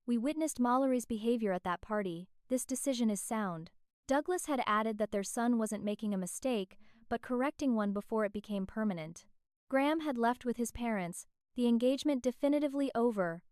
"We witnessed Mallory's behavior at that party. This decision is sound." Douglas had added that their son wasn't making a mistake, but correcting one before it became permanent. Graham had left with his parents, the engagement definitively over,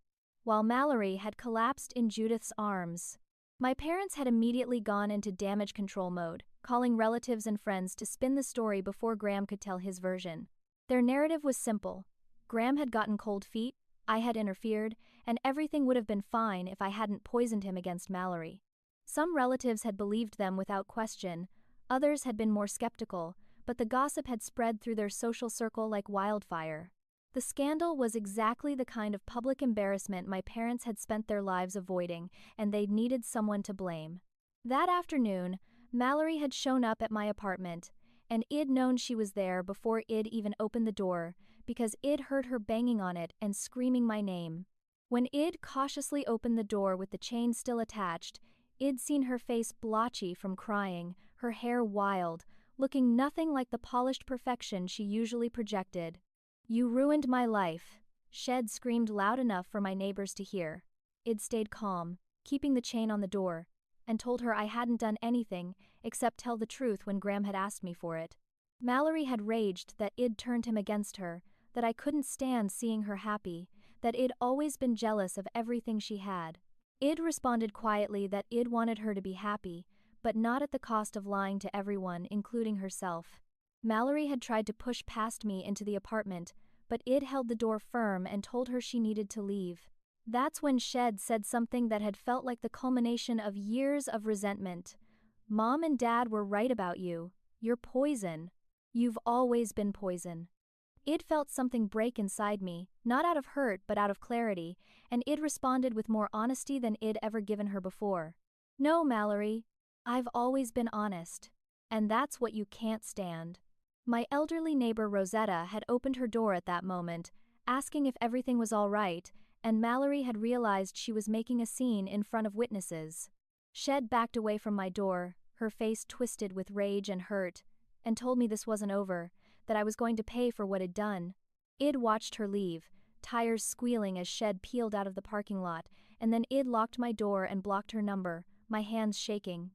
while Mallory had collapsed in Judith's arms. My parents had immediately gone into damage control mode, calling relatives and friends to spin the story before Graham could tell his version. Their narrative was simple. Graham had gotten cold feet, I had interfered, and everything would have been fine if I hadn't poisoned him against Mallory. Some relatives had believed them without question, others had been more skeptical, but the gossip had spread through their social circle like wildfire. The scandal was exactly the kind of public embarrassment my parents had spent their lives avoiding, and they'd needed someone to blame. That afternoon, Mallory had shown up at my apartment, and I'd known she was there before I'd even opened the door, because I'd heard her banging on it and screaming my name. When I'd cautiously opened the door with the chain still attached, I'd seen her face blotchy from crying, her hair wild, looking nothing like the polished perfection she usually projected. "You ruined my life," Shed screamed loud enough for my neighbors to hear. I'd stayed calm, keeping the chain on the door, and told her I hadn't done anything except tell the truth when Graham had asked me for it. Mallory had raged that I'd turned him against her, that I couldn't stand seeing her happy, that I'd always been jealous of everything she had. I'd responded quietly that I'd wanted her to be happy, but not at the cost of lying to everyone, including herself. Mallory had tried to push past me into the apartment, but I'd held the door firm and told her she needed to leave. That's when Shed said something that had felt like the culmination of years of resentment. "Mom and Dad were right about you. You're poison. You've always been poison." I'd felt something break inside me, not out of hurt but out of clarity, and I'd responded with more honesty than I'd ever given her before. "No, Mallory. I've always been honest. And that's what you can't stand." My elderly neighbor Rosetta had opened her door at that moment, asking if everything was all right, and Mallory had realized she was making a scene in front of witnesses. Shed backed away from my door, her face twisted with rage and hurt, and told me this wasn't over, that I was going to pay for what I'd done. I'd watched her leave, tires squealing as Shed peeled out of the parking lot, and then I'd locked my door and blocked her number, my hands shaking.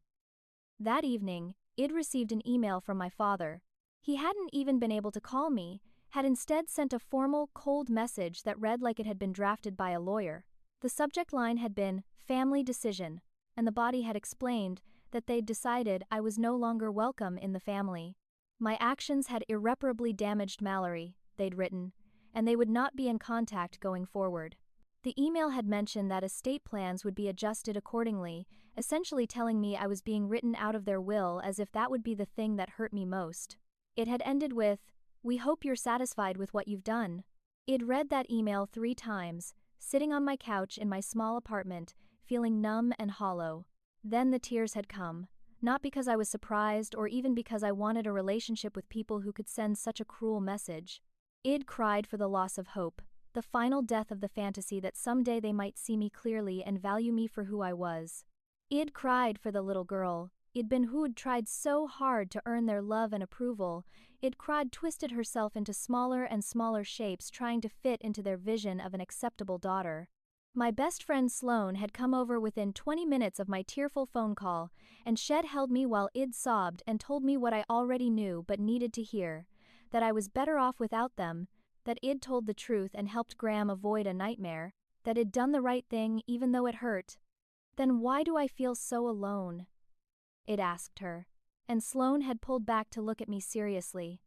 That evening, I'd received an email from my father. He hadn't even been able to call me, had instead sent a formal, cold message that read like it had been drafted by a lawyer. The subject line had been, "Family Decision," and the body had explained that they'd decided I was no longer welcome in the family. My actions had irreparably damaged Mallory, they'd written, and they would not be in contact going forward. The email had mentioned that estate plans would be adjusted accordingly, essentially telling me I was being written out of their will as if that would be the thing that hurt me most. It had ended with, "We hope you're satisfied with what you've done." I'd read that email 3 times, sitting on my couch in my small apartment, feeling numb and hollow. Then the tears had come, not because I was surprised or even because I wanted a relationship with people who could send such a cruel message. I'd cried for the loss of hope, the final death of the fantasy that someday they might see me clearly and value me for who I was. I'd cried for the little girl. I'd been who'd tried so hard to earn their love and approval. I'd cried twisted herself into smaller and smaller shapes trying to fit into their vision of an acceptable daughter. My best friend Sloane had come over within 20 minutes of my tearful phone call, and Shed held me while Id sobbed and told me what I already knew but needed to hear, that I was better off without them, that Id told the truth and helped Graham avoid a nightmare, that I'd done the right thing even though it hurt. Then why do I feel so alone? Id asked her, and Sloane had pulled back to look at me seriously.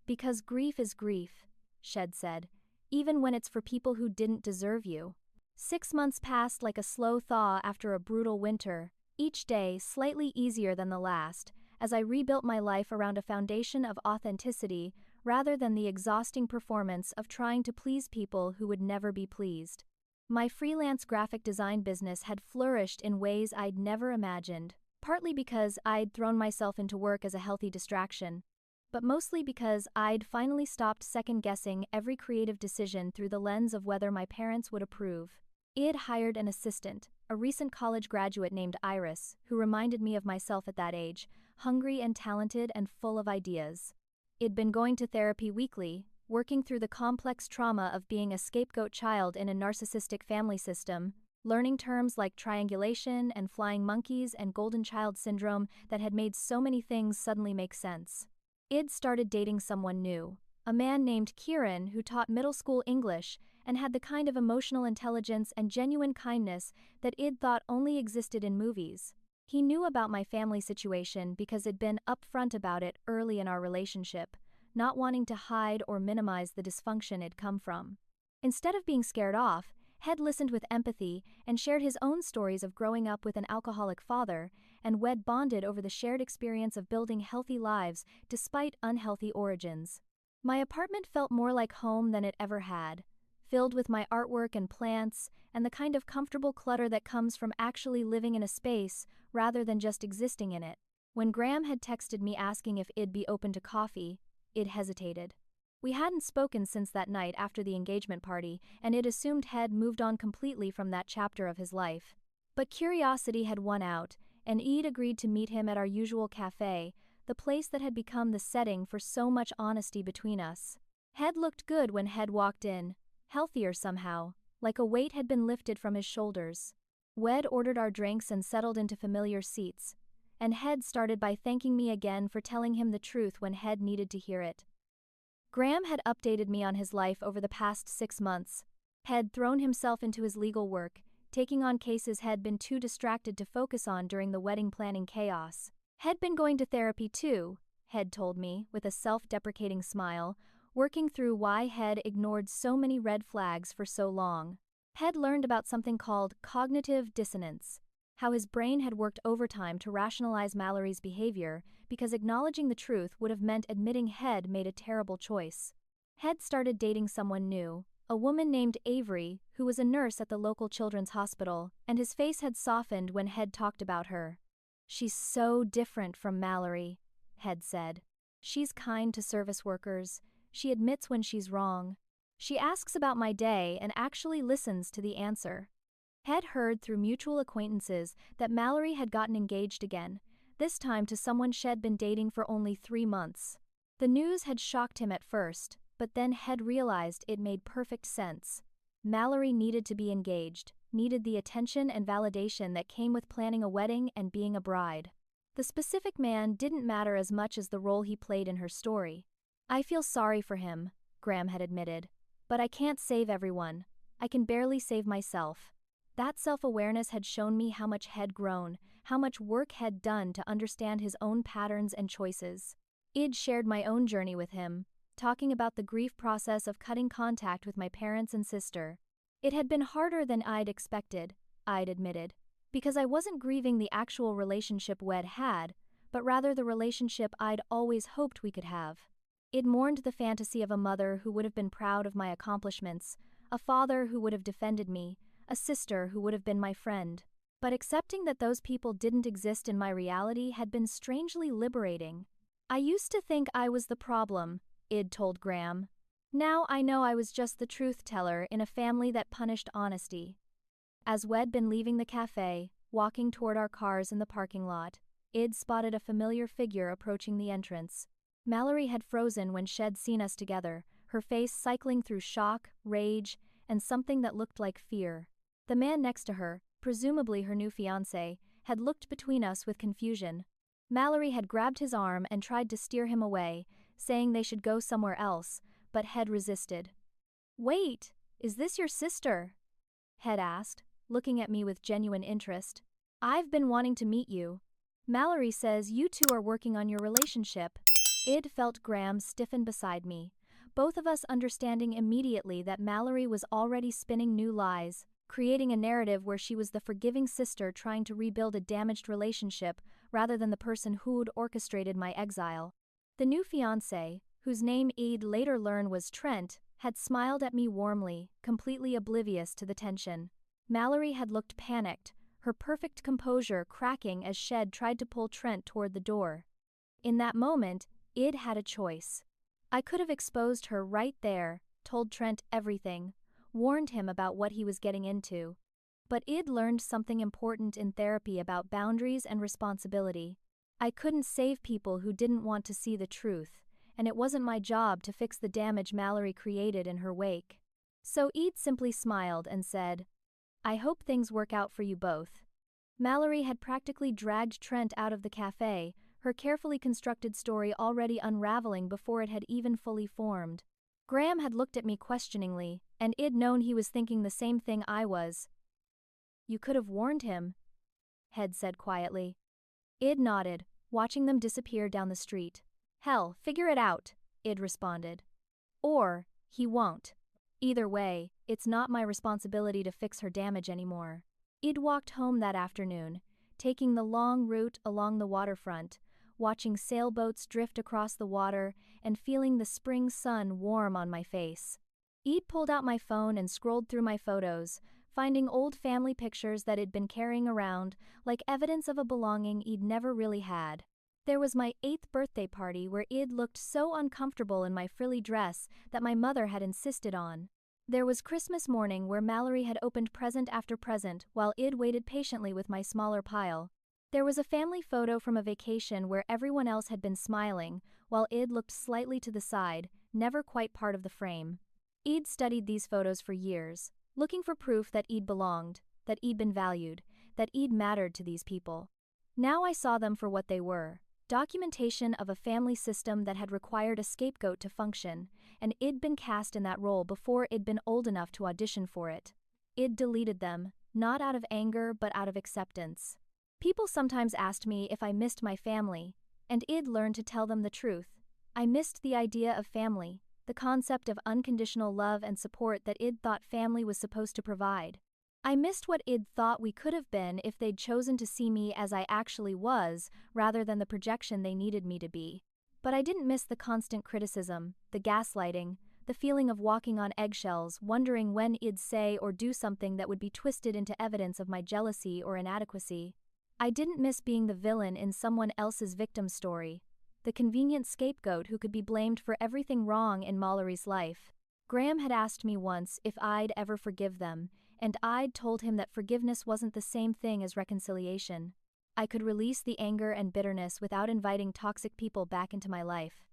Because grief is grief, Shed said, even when it's for people who didn't deserve you. 6 months passed like a slow thaw after a brutal winter, each day slightly easier than the last, as I rebuilt my life around a foundation of authenticity rather than the exhausting performance of trying to please people who would never be pleased. My freelance graphic design business had flourished in ways I'd never imagined, partly because I'd thrown myself into work as a healthy distraction, but mostly because I'd finally stopped second-guessing every creative decision through the lens of whether my parents would approve. Id hired an assistant, a recent college graduate named Iris, who reminded me of myself at that age, hungry and talented and full of ideas. I'd been going to therapy weekly, working through the complex trauma of being a scapegoat child in a narcissistic family system, learning terms like triangulation and flying monkeys and golden child syndrome that had made so many things suddenly make sense. Id started dating someone new, a man named Kieran who taught middle school English and had the kind of emotional intelligence and genuine kindness that Id thought only existed in movies. He knew about my family situation because I'd been upfront about it early in our relationship, not wanting to hide or minimize the dysfunction it'd come from. Instead of being scared off, Head listened with empathy and shared his own stories of growing up with an alcoholic father, and Wed bonded over the shared experience of building healthy lives despite unhealthy origins. My apartment felt more like home than it ever had, filled with my artwork and plants, and the kind of comfortable clutter that comes from actually living in a space rather than just existing in it. When Graham had texted me asking if I'd be open to coffee, Id hesitated. We hadn't spoken since that night after the engagement party, and Id assumed Head moved on completely from that chapter of his life. But curiosity had won out, and Id agreed to meet him at our usual cafe, the place that had become the setting for so much honesty between us. Head looked good when Head walked in, healthier somehow, like a weight had been lifted from his shoulders. Wed ordered our drinks and settled into familiar seats, and Head started by thanking me again for telling him the truth when Head needed to hear it. Graham had updated me on his life over the past 6 months. Head thrown himself into his legal work, taking on cases Head been too distracted to focus on during the wedding planning chaos. Head been going to therapy too, Head told me, with a self-deprecating smile, working through why Head ignored so many red flags for so long. Head learned about something called cognitive dissonance, how his brain had worked overtime to rationalize Mallory's behavior because acknowledging the truth would have meant admitting Head made a terrible choice. Head started dating someone new, a woman named Avery, who was a nurse at the local children's hospital, and his face had softened when Head talked about her. "She's so different from Mallory," Head said. "She's kind to service workers. She admits when she's wrong. She asks about my day and actually listens to the answer." Head heard through mutual acquaintances that Mallory had gotten engaged again, this time to someone she'd been dating for only 3 months. The news had shocked him at first, but then Head realized it made perfect sense. Mallory needed to be engaged, needed the attention and validation that came with planning a wedding and being a bride. The specific man didn't matter as much as the role he played in her story. "I feel sorry for him," Graham had admitted, "but I can't save everyone. I can barely save myself." That self-awareness had shown me how much Head grown, how much work Head done to understand his own patterns and choices. Id shared my own journey with him, talking about the grief process of cutting contact with my parents and sister. It had been harder than I'd expected, I'd admitted, because I wasn't grieving the actual relationship Wed had, but rather the relationship I'd always hoped we could have. It mourned the fantasy of a mother who would have been proud of my accomplishments, a father who would have defended me, a sister who would have been my friend. But accepting that those people didn't exist in my reality had been strangely liberating. "I used to think I was the problem," Id told Graham. "Now I know I was just the truth teller in a family that punished honesty." As Wed been leaving the cafe, walking toward our cars in the parking lot, Id spotted a familiar figure approaching the entrance. Mallory had frozen when she'd seen us together, her face cycling through shock, rage, and something that looked like fear. The man next to her, presumably her new fiancé, had looked between us with confusion. Mallory had grabbed his arm and tried to steer him away, saying they should go somewhere else, but Head resisted. "Wait, is this your sister?" Head asked, looking at me with genuine interest. "I've been wanting to meet you. Mallory says you two are working on your relationship." Id felt Graham stiffen beside me, both of us understanding immediately that Mallory was already spinning new lies, creating a narrative where she was the forgiving sister trying to rebuild a damaged relationship rather than the person who'd orchestrated my exile. The new fiancé, whose name Id later learned was Trent, had smiled at me warmly, completely oblivious to the tension. Mallory had looked panicked, her perfect composure cracking as Shed tried to pull Trent toward the door. In that moment, Id had a choice. I could have exposed her right there, told Trent everything, warned him about what he was getting into. But Id learned something important in therapy about boundaries and responsibility. I couldn't save people who didn't want to see the truth, and it wasn't my job to fix the damage Mallory created in her wake. So Id simply smiled and said, "I hope things work out for you both." Mallory had practically dragged Trent out of the cafe, her carefully constructed story already unraveling before it had even fully formed. Graham had looked at me questioningly, and Id known he was thinking the same thing I was. "You could have warned him," Head said quietly. Id nodded, watching them disappear down the street. "Hell, figure it out," Id responded. "Or, he won't. Either way, it's not my responsibility to fix her damage anymore." Id walked home that afternoon, taking the long route along the waterfront, watching sailboats drift across the water and feeling the spring sun warm on my face. Id pulled out my phone and scrolled through my photos, finding old family pictures that I'd been carrying around, like evidence of a belonging I'd never really had. There was my 8th birthday party where Id looked so uncomfortable in my frilly dress that my mother had insisted on. There was Christmas morning where Mallory had opened present after present while Id waited patiently with my smaller pile. There was a family photo from a vacation where everyone else had been smiling, while Id looked slightly to the side, never quite part of the frame. Id studied these photos for years, looking for proof that Id belonged, that Id been valued, that Id mattered to these people. Now I saw them for what they were. Documentation of a family system that had required a scapegoat to function, and I'd been cast in that role before I'd been old enough to audition for it. I'd deleted them, not out of anger but out of acceptance. People sometimes asked me if I missed my family, and I'd learned to tell them the truth. I missed the idea of family, the concept of unconditional love and support that I'd thought family was supposed to provide. I missed what I'd thought we could have been if they'd chosen to see me as I actually was, rather than the projection they needed me to be. But I didn't miss the constant criticism, the gaslighting, the feeling of walking on eggshells, wondering when I'd say or do something that would be twisted into evidence of my jealousy or inadequacy. I didn't miss being the villain in someone else's victim story, the convenient scapegoat who could be blamed for everything wrong in Mallory's life. Graham had asked me once if I'd ever forgive them, and I'd told him that forgiveness wasn't the same thing as reconciliation. I could release the anger and bitterness without inviting toxic people back into my life.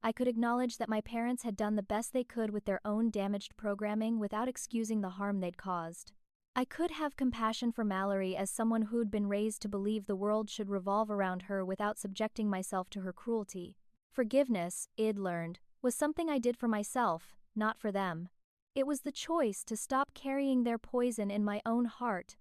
I could acknowledge that my parents had done the best they could with their own damaged programming without excusing the harm they'd caused. I could have compassion for Mallory as someone who'd been raised to believe the world should revolve around her without subjecting myself to her cruelty. Forgiveness, I'd learned, was something I did for myself, not for them. It was the choice to stop carrying their poison in my own heart.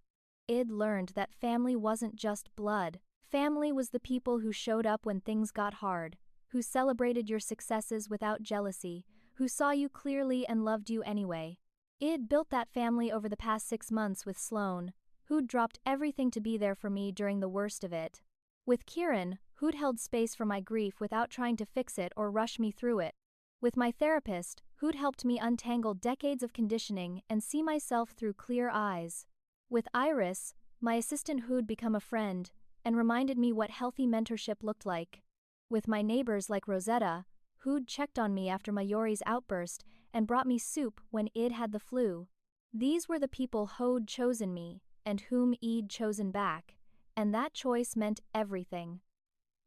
I'd learned that family wasn't just blood. Family was the people who showed up when things got hard, who celebrated your successes without jealousy, who saw you clearly and loved you anyway. I'd built that family over the past 6 months with Sloane, who'd dropped everything to be there for me during the worst of it. With Kieran, who'd held space for my grief without trying to fix it or rush me through it. With my therapist, who'd helped me untangle decades of conditioning and see myself through clear eyes. With Iris, my assistant who'd become a friend and reminded me what healthy mentorship looked like. With my neighbors like Rosetta, who'd checked on me after Mayori's outburst and brought me soup when I'd had the flu. These were the people who'd chosen me and whom I'd chosen back, and that choice meant everything.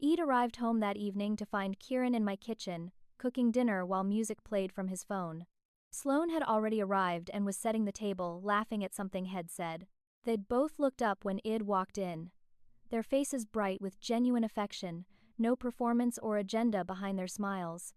I'd arrived home that evening to find Kieran in my kitchen, cooking dinner while music played from his phone. Sloane had already arrived and was setting the table, laughing at something Ed said. They'd both looked up when Id walked in, their faces bright with genuine affection, no performance or agenda behind their smiles.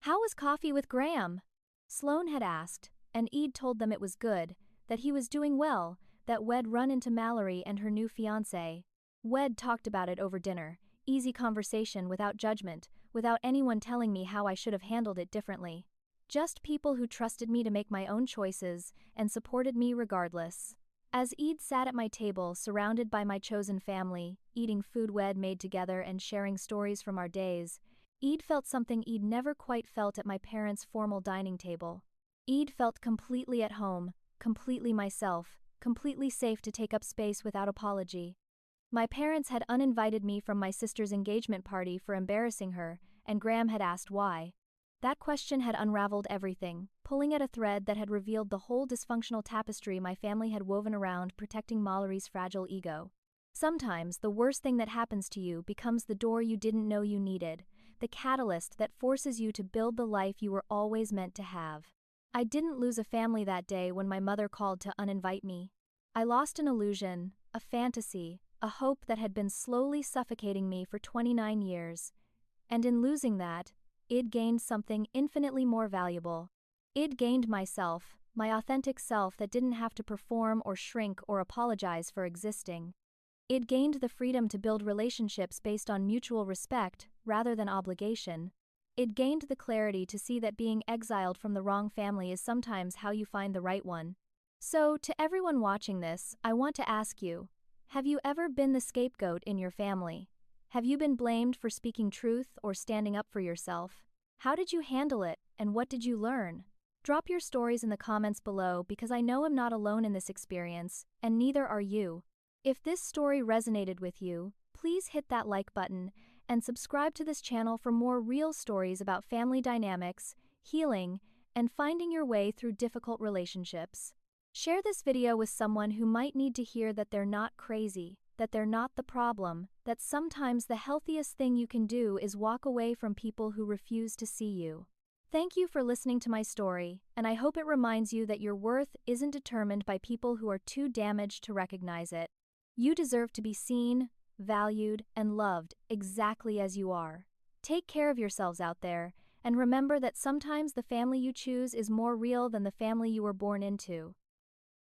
"How was coffee with Graham?" Sloane had asked, and Ed told them it was good, that he was doing well, that Wed run into Mallory and her new fiancé. Wed talked about it over dinner, easy conversation without judgment, without anyone telling me how I should have handled it differently. Just people who trusted me to make my own choices and supported me regardless. As Ed sat at my table, surrounded by my chosen family, eating food Wed made together and sharing stories from our days, Ed felt something Ed never quite felt at my parents' formal dining table. Ed felt completely at home, completely myself, completely safe to take up space without apology. My parents had uninvited me from my sister's engagement party for embarrassing her, and Graham had asked why. That question had unraveled everything, pulling at a thread that had revealed the whole dysfunctional tapestry my family had woven around protecting Mallory's fragile ego. Sometimes, the worst thing that happens to you becomes the door you didn't know you needed, the catalyst that forces you to build the life you were always meant to have. I didn't lose a family that day when my mother called to uninvite me. I lost an illusion, a fantasy, a hope that had been slowly suffocating me for 29 years. And in losing that, Id gained something infinitely more valuable. Id gained myself, my authentic self that didn't have to perform or shrink or apologize for existing. Id gained the freedom to build relationships based on mutual respect rather than obligation. Id gained the clarity to see that being exiled from the wrong family is sometimes how you find the right one. So, to everyone watching this, I want to ask you, have you ever been the scapegoat in your family? Have you been blamed for speaking truth or standing up for yourself? How did you handle it, and what did you learn? Drop your stories in the comments below because I know I'm not alone in this experience, and neither are you. If this story resonated with you, please hit that like button and subscribe to this channel for more real stories about family dynamics, healing, and finding your way through difficult relationships. Share this video with someone who might need to hear that they're not crazy, that they're not the problem, that sometimes the healthiest thing you can do is walk away from people who refuse to see you. Thank you for listening to my story, and I hope it reminds you that your worth isn't determined by people who are too damaged to recognize it. You deserve to be seen, valued, and loved exactly as you are. Take care of yourselves out there, and remember that sometimes the family you choose is more real than the family you were born into.